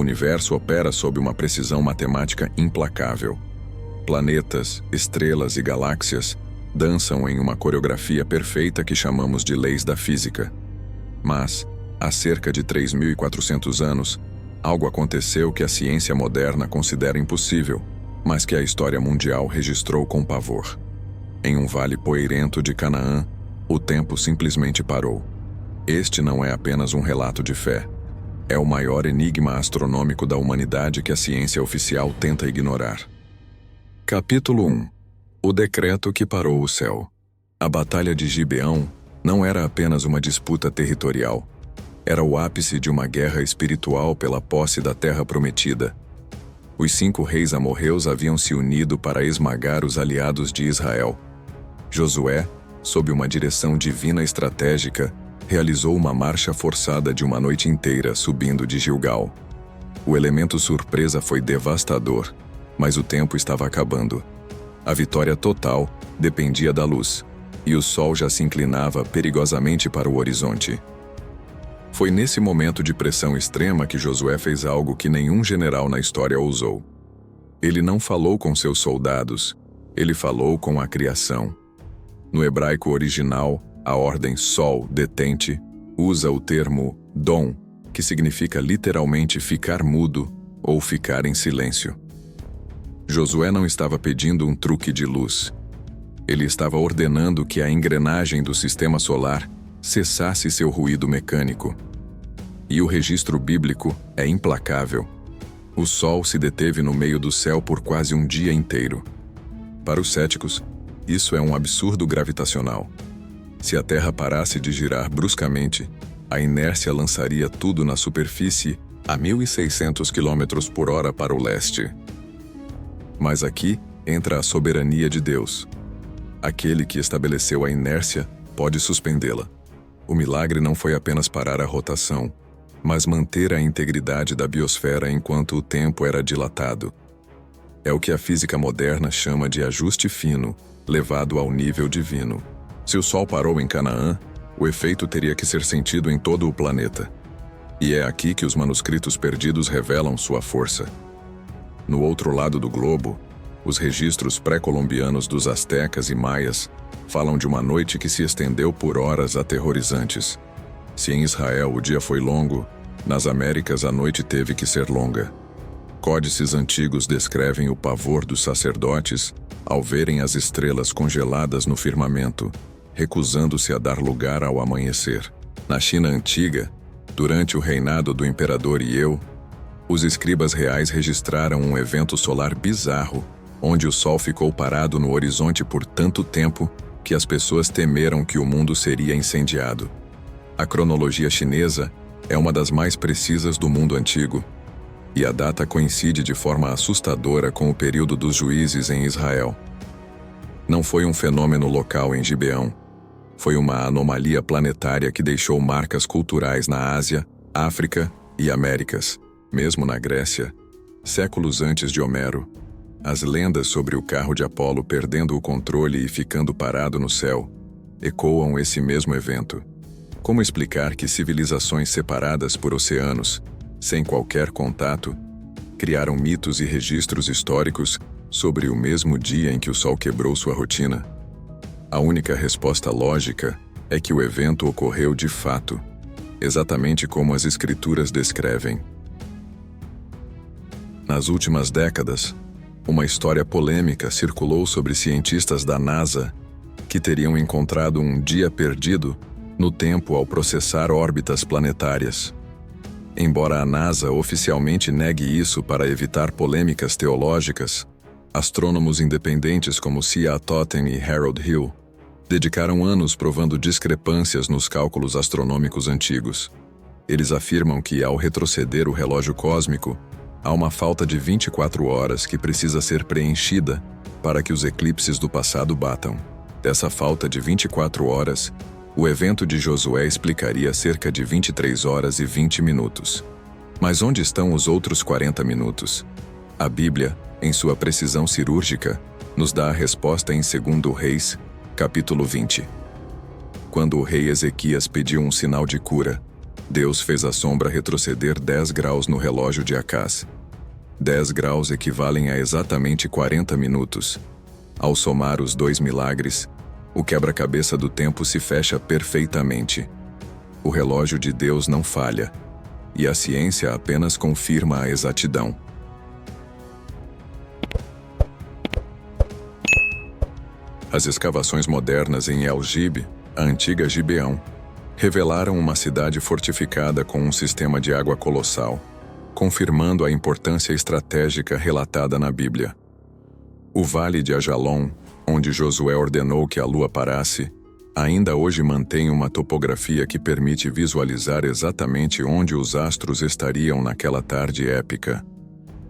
universo opera sob uma precisão matemática implacável. Planetas, estrelas e galáxias dançam em uma coreografia perfeita que chamamos de leis da física. Mas, há cerca de 3.400 anos, algo aconteceu que a ciência moderna considera impossível, mas que a história mundial registrou com pavor. Em um vale poeirento de Canaã, o tempo simplesmente parou. Este não é apenas um relato de fé. É o maior enigma astronômico da humanidade que a ciência oficial tenta ignorar. Capítulo 1. O decreto que parou o céu. A Batalha de Gibeão não era apenas uma disputa territorial. Era o ápice de uma guerra espiritual pela posse da terra prometida. Os 5 reis amorreus haviam se unido para esmagar os aliados de Israel. Josué, sob uma direção divina estratégica, realizou uma marcha forçada de uma noite inteira subindo de Gilgal. O elemento surpresa foi devastador, mas o tempo estava acabando. A vitória total dependia da luz, e o sol já se inclinava perigosamente para o horizonte. Foi nesse momento de pressão extrema que Josué fez algo que nenhum general na história ousou. Ele não falou com seus soldados, ele falou com a criação. No hebraico original, a ordem Sol, detente, usa o termo dom, que significa literalmente ficar mudo ou ficar em silêncio. Josué não estava pedindo um truque de luz. Ele estava ordenando que a engrenagem do sistema solar cessasse seu ruído mecânico. E o registro bíblico é implacável. O Sol se deteve no meio do céu por quase um dia inteiro. Para os céticos, isso é um absurdo gravitacional. Se a Terra parasse de girar bruscamente, a inércia lançaria tudo na superfície a 1.600 km por hora para o leste. Mas aqui entra a soberania de Deus. Aquele que estabeleceu a inércia pode suspendê-la. O milagre não foi apenas parar a rotação, mas manter a integridade da biosfera enquanto o tempo era dilatado. É o que a física moderna chama de ajuste fino, levado ao nível divino. Se o Sol parou em Canaã, o efeito teria que ser sentido em todo o planeta. E é aqui que os manuscritos perdidos revelam sua força. No outro lado do globo, os registros pré-colombianos dos astecas e maias falam de uma noite que se estendeu por horas aterrorizantes. Se em Israel o dia foi longo, nas Américas a noite teve que ser longa. Códices antigos descrevem o pavor dos sacerdotes ao verem as estrelas congeladas no firmamento, recusando-se a dar lugar ao amanhecer. Na China antiga, durante o reinado do imperador Yeu, os escribas reais registraram um evento solar bizarro, onde o Sol ficou parado no horizonte por tanto tempo que as pessoas temeram que o mundo seria incendiado. A cronologia chinesa é uma das mais precisas do mundo antigo, e a data coincide de forma assustadora com o período dos juízes em Israel. Não foi um fenômeno local em Gibeão. Foi uma anomalia planetária que deixou marcas culturais na Ásia, África e Américas. Mesmo na Grécia, séculos antes de Homero, as lendas sobre o carro de Apolo perdendo o controle e ficando parado no céu ecoam esse mesmo evento. Como explicar que civilizações separadas por oceanos, sem qualquer contato, criaram mitos e registros históricos sobre o mesmo dia em que o Sol quebrou sua rotina? A única resposta lógica é que o evento ocorreu de fato, exatamente como as escrituras descrevem. Nas últimas décadas, uma história polêmica circulou sobre cientistas da NASA que teriam encontrado um dia perdido no tempo ao processar órbitas planetárias. Embora a NASA oficialmente negue isso para evitar polêmicas teológicas, astrônomos independentes como C.A. Totten e Harold Hill dedicaram anos provando discrepâncias nos cálculos astronômicos antigos. Eles afirmam que, ao retroceder o relógio cósmico, há uma falta de 24 horas que precisa ser preenchida para que os eclipses do passado batam. Dessa falta de 24 horas, o evento de Josué explicaria cerca de 23 horas e 20 minutos. Mas onde estão os outros 40 minutos? A Bíblia, em sua precisão cirúrgica, nos dá a resposta em 2 Reis, capítulo 20. Quando o rei Ezequias pediu um sinal de cura, Deus fez a sombra retroceder 10 graus no relógio de Acaz. 10 graus equivalem a exatamente 40 minutos. Ao somar os 2 milagres, o quebra-cabeça do tempo se fecha perfeitamente. O relógio de Deus não falha, e a ciência apenas confirma a exatidão. As escavações modernas em El Gib, a antiga Gibeão, revelaram uma cidade fortificada com um sistema de água colossal, confirmando a importância estratégica relatada na Bíblia. O Vale de Ajalon, onde Josué ordenou que a lua parasse, ainda hoje mantém uma topografia que permite visualizar exatamente onde os astros estariam naquela tarde épica.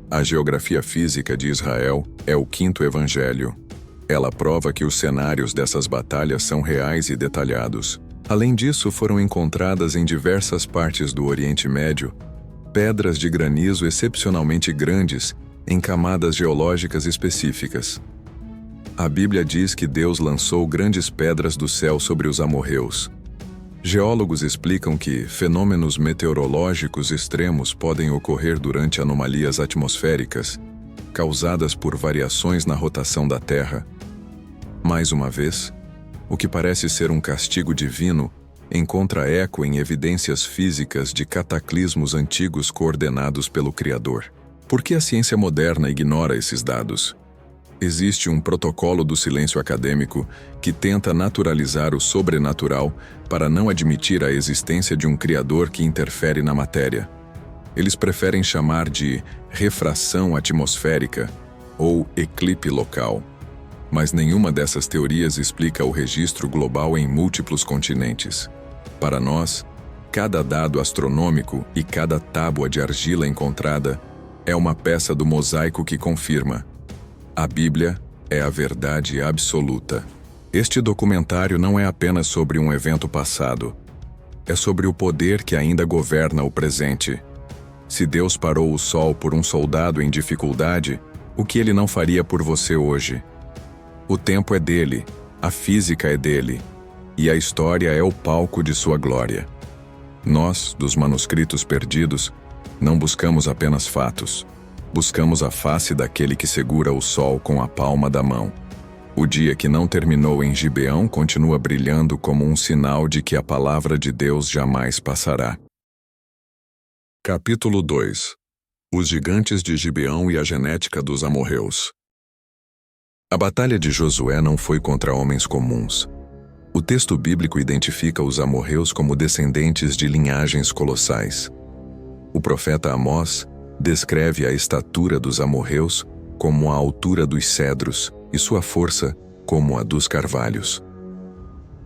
A geografia física de Israel é o quinto evangelho. Ela prova que os cenários dessas batalhas são reais e detalhados. Além disso, foram encontradas em diversas partes do Oriente Médio pedras de granizo excepcionalmente grandes em camadas geológicas específicas. A Bíblia diz que Deus lançou grandes pedras do céu sobre os amorreus. Geólogos explicam que fenômenos meteorológicos extremos podem ocorrer durante anomalias atmosféricas, causadas por variações na rotação da Terra. Mais uma vez, o que parece ser um castigo divino encontra eco em evidências físicas de cataclismos antigos coordenados pelo Criador. Por que a ciência moderna ignora esses dados? Existe um protocolo do silêncio acadêmico que tenta naturalizar o sobrenatural para não admitir a existência de um Criador que interfere na matéria. Eles preferem chamar de refração atmosférica ou eclipse local. Mas nenhuma dessas teorias explica o registro global em múltiplos continentes. Para nós, cada dado astronômico e cada tábua de argila encontrada é uma peça do mosaico que confirma: a Bíblia é a verdade absoluta. Este documentário não é apenas sobre um evento passado. É sobre o poder que ainda governa o presente. Se Deus parou o sol por um soldado em dificuldade, o que ele não faria por você hoje? O tempo é dele, a física é dele, e a história é o palco de sua glória. Nós, dos manuscritos perdidos, não buscamos apenas fatos. Buscamos a face daquele que segura o sol com a palma da mão. O dia que não terminou em Gibeão continua brilhando como um sinal de que a palavra de Deus jamais passará. Capítulo 2. Os gigantes de Gibeão e a genética dos amorreus. A batalha de Josué não foi contra homens comuns. O texto bíblico identifica os amorreus como descendentes de linhagens colossais. O profeta Amós descreve a estatura dos amorreus como a altura dos cedros e sua força como a dos carvalhos.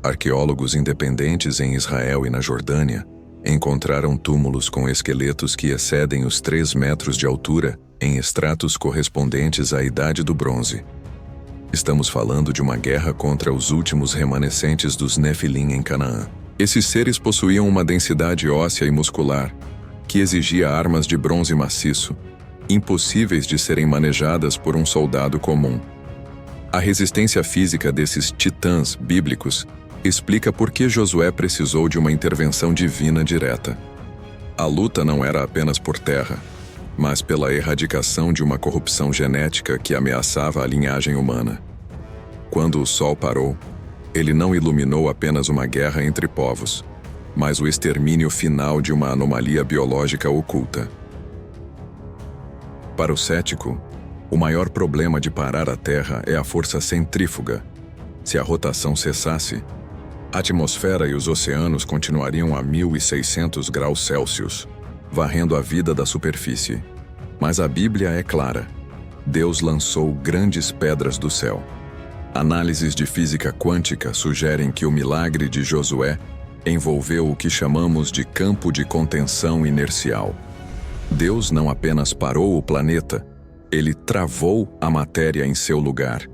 Arqueólogos independentes em Israel e na Jordânia encontraram túmulos com esqueletos que excedem os 3 metros de altura em estratos correspondentes à Idade do Bronze. Estamos falando de uma guerra contra os últimos remanescentes dos Nefilim em Canaã. Esses seres possuíam uma densidade óssea e muscular que exigia armas de bronze maciço, impossíveis de serem manejadas por um soldado comum. A resistência física desses titãs bíblicos explica por que Josué precisou de uma intervenção divina direta. A luta não era apenas por terra, mas pela erradicação de uma corrupção genética que ameaçava a linhagem humana. Quando o sol parou, ele não iluminou apenas uma guerra entre povos, mas o extermínio final de uma anomalia biológica oculta. Para o cético, o maior problema de parar a Terra é a força centrífuga. Se a rotação cessasse, a atmosfera e os oceanos continuariam a 1.600 graus Celsius, varrendo a vida da superfície. Mas a Bíblia é clara. Deus lançou grandes pedras do céu. Análises de física quântica sugerem que o milagre de Josué envolveu o que chamamos de campo de contenção inercial. Deus não apenas parou o planeta, ele travou a matéria em seu lugar,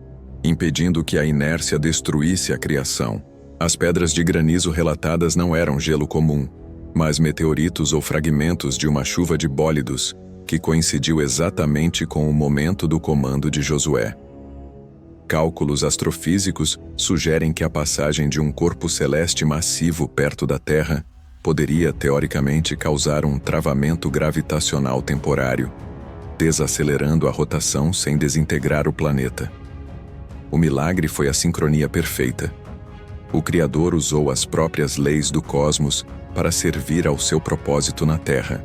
impedindo que a inércia destruísse a criação. As pedras de granizo relatadas não eram gelo comum, mas meteoritos ou fragmentos de uma chuva de bólidos, que coincidiu exatamente com o momento do comando de Josué. Cálculos astrofísicos sugerem que a passagem de um corpo celeste massivo perto da Terra poderia teoricamente causar um travamento gravitacional temporário, desacelerando a rotação sem desintegrar o planeta. O milagre foi a sincronia perfeita. O Criador usou as próprias leis do cosmos para servir ao seu propósito na Terra.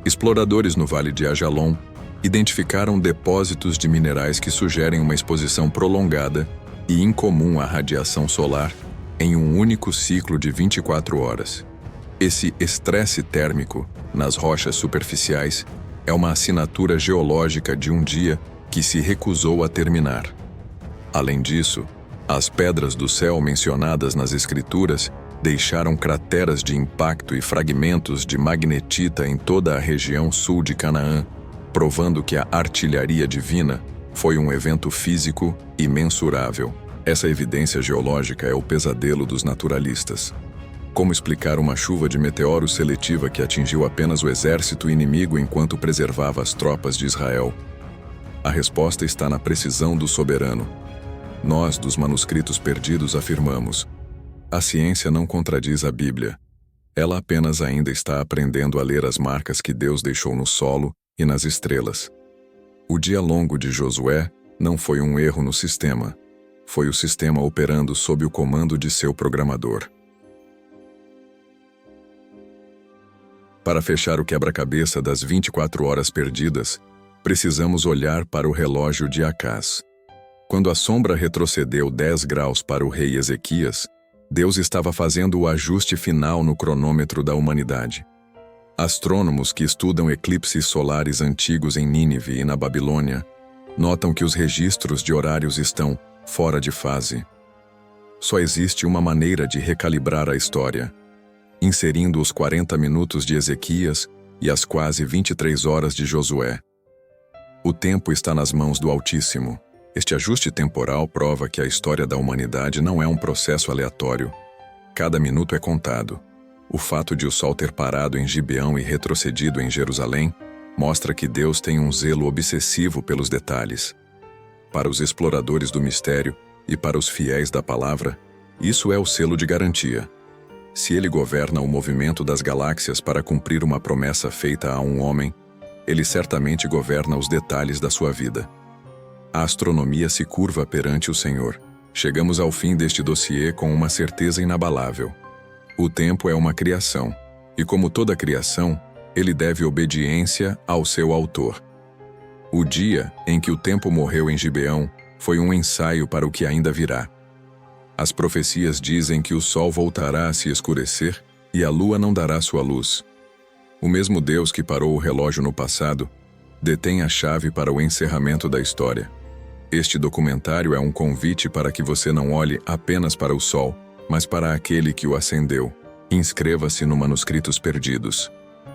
Exploradores no Vale de Ajalon identificaram depósitos de minerais que sugerem uma exposição prolongada e incomum à radiação solar em um único ciclo de 24 horas. Esse estresse térmico nas rochas superficiais é uma assinatura geológica de um dia que se recusou a terminar. Além disso, as pedras do céu mencionadas nas escrituras deixaram crateras de impacto e fragmentos de magnetita em toda a região sul de Canaã, provando que a artilharia divina foi um evento físico imensurável. Essa evidência geológica é o pesadelo dos naturalistas. Como explicar uma chuva de meteoros seletiva que atingiu apenas o exército inimigo enquanto preservava as tropas de Israel? A resposta está na precisão do soberano. Nós, dos manuscritos perdidos, afirmamos: a ciência não contradiz a Bíblia. Ela apenas ainda está aprendendo a ler as marcas que Deus deixou no solo e nas estrelas. O dia longo de Josué não foi um erro no sistema. Foi o sistema operando sob o comando de seu programador. Para fechar o quebra-cabeça das 24 horas perdidas, precisamos olhar para o relógio de Acás. Quando a sombra retrocedeu 10 graus para o rei Ezequias, Deus estava fazendo o ajuste final no cronômetro da humanidade. Astrônomos que estudam eclipses solares antigos em Nínive e na Babilônia notam que os registros de horários estão fora de fase. Só existe uma maneira de recalibrar a história: inserindo os 40 minutos de Ezequias e as quase 23 horas de Josué. O tempo está nas mãos do Altíssimo. Este ajuste temporal prova que a história da humanidade não é um processo aleatório. Cada minuto é contado. O fato de o sol ter parado em Gibeão e retrocedido em Jerusalém mostra que Deus tem um zelo obsessivo pelos detalhes. Para os exploradores do mistério e para os fiéis da palavra, isso é o selo de garantia. Se ele governa o movimento das galáxias para cumprir uma promessa feita a um homem, ele certamente governa os detalhes da sua vida. A astronomia se curva perante o Senhor. Chegamos ao fim deste dossiê com uma certeza inabalável. O tempo é uma criação, e como toda criação, ele deve obediência ao seu autor. O dia em que o tempo morreu em Gibeão foi um ensaio para o que ainda virá. As profecias dizem que o sol voltará a se escurecer e a lua não dará sua luz. O mesmo Deus que parou o relógio no passado detém a chave para o encerramento da história. Este documentário é um convite para que você não olhe apenas para o sol, mas para aquele que o acendeu. Inscreva-se no Manuscritos Perdidos.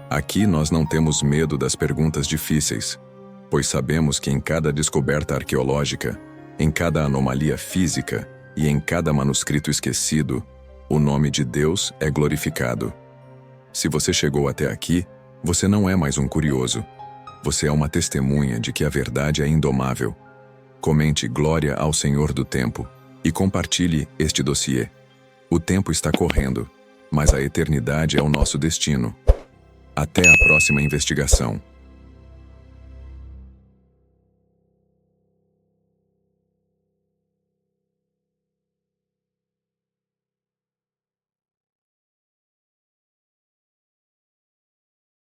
Aqui nós não temos medo das perguntas difíceis, pois sabemos que em cada descoberta arqueológica, em cada anomalia física e em cada manuscrito esquecido, o nome de Deus é glorificado. Se você chegou até aqui, você não é mais um curioso. Você é uma testemunha de que a verdade é indomável. Comente Glória ao Senhor do Tempo e compartilhe este dossiê. O tempo está correndo, mas a eternidade é o nosso destino. Até a próxima investigação.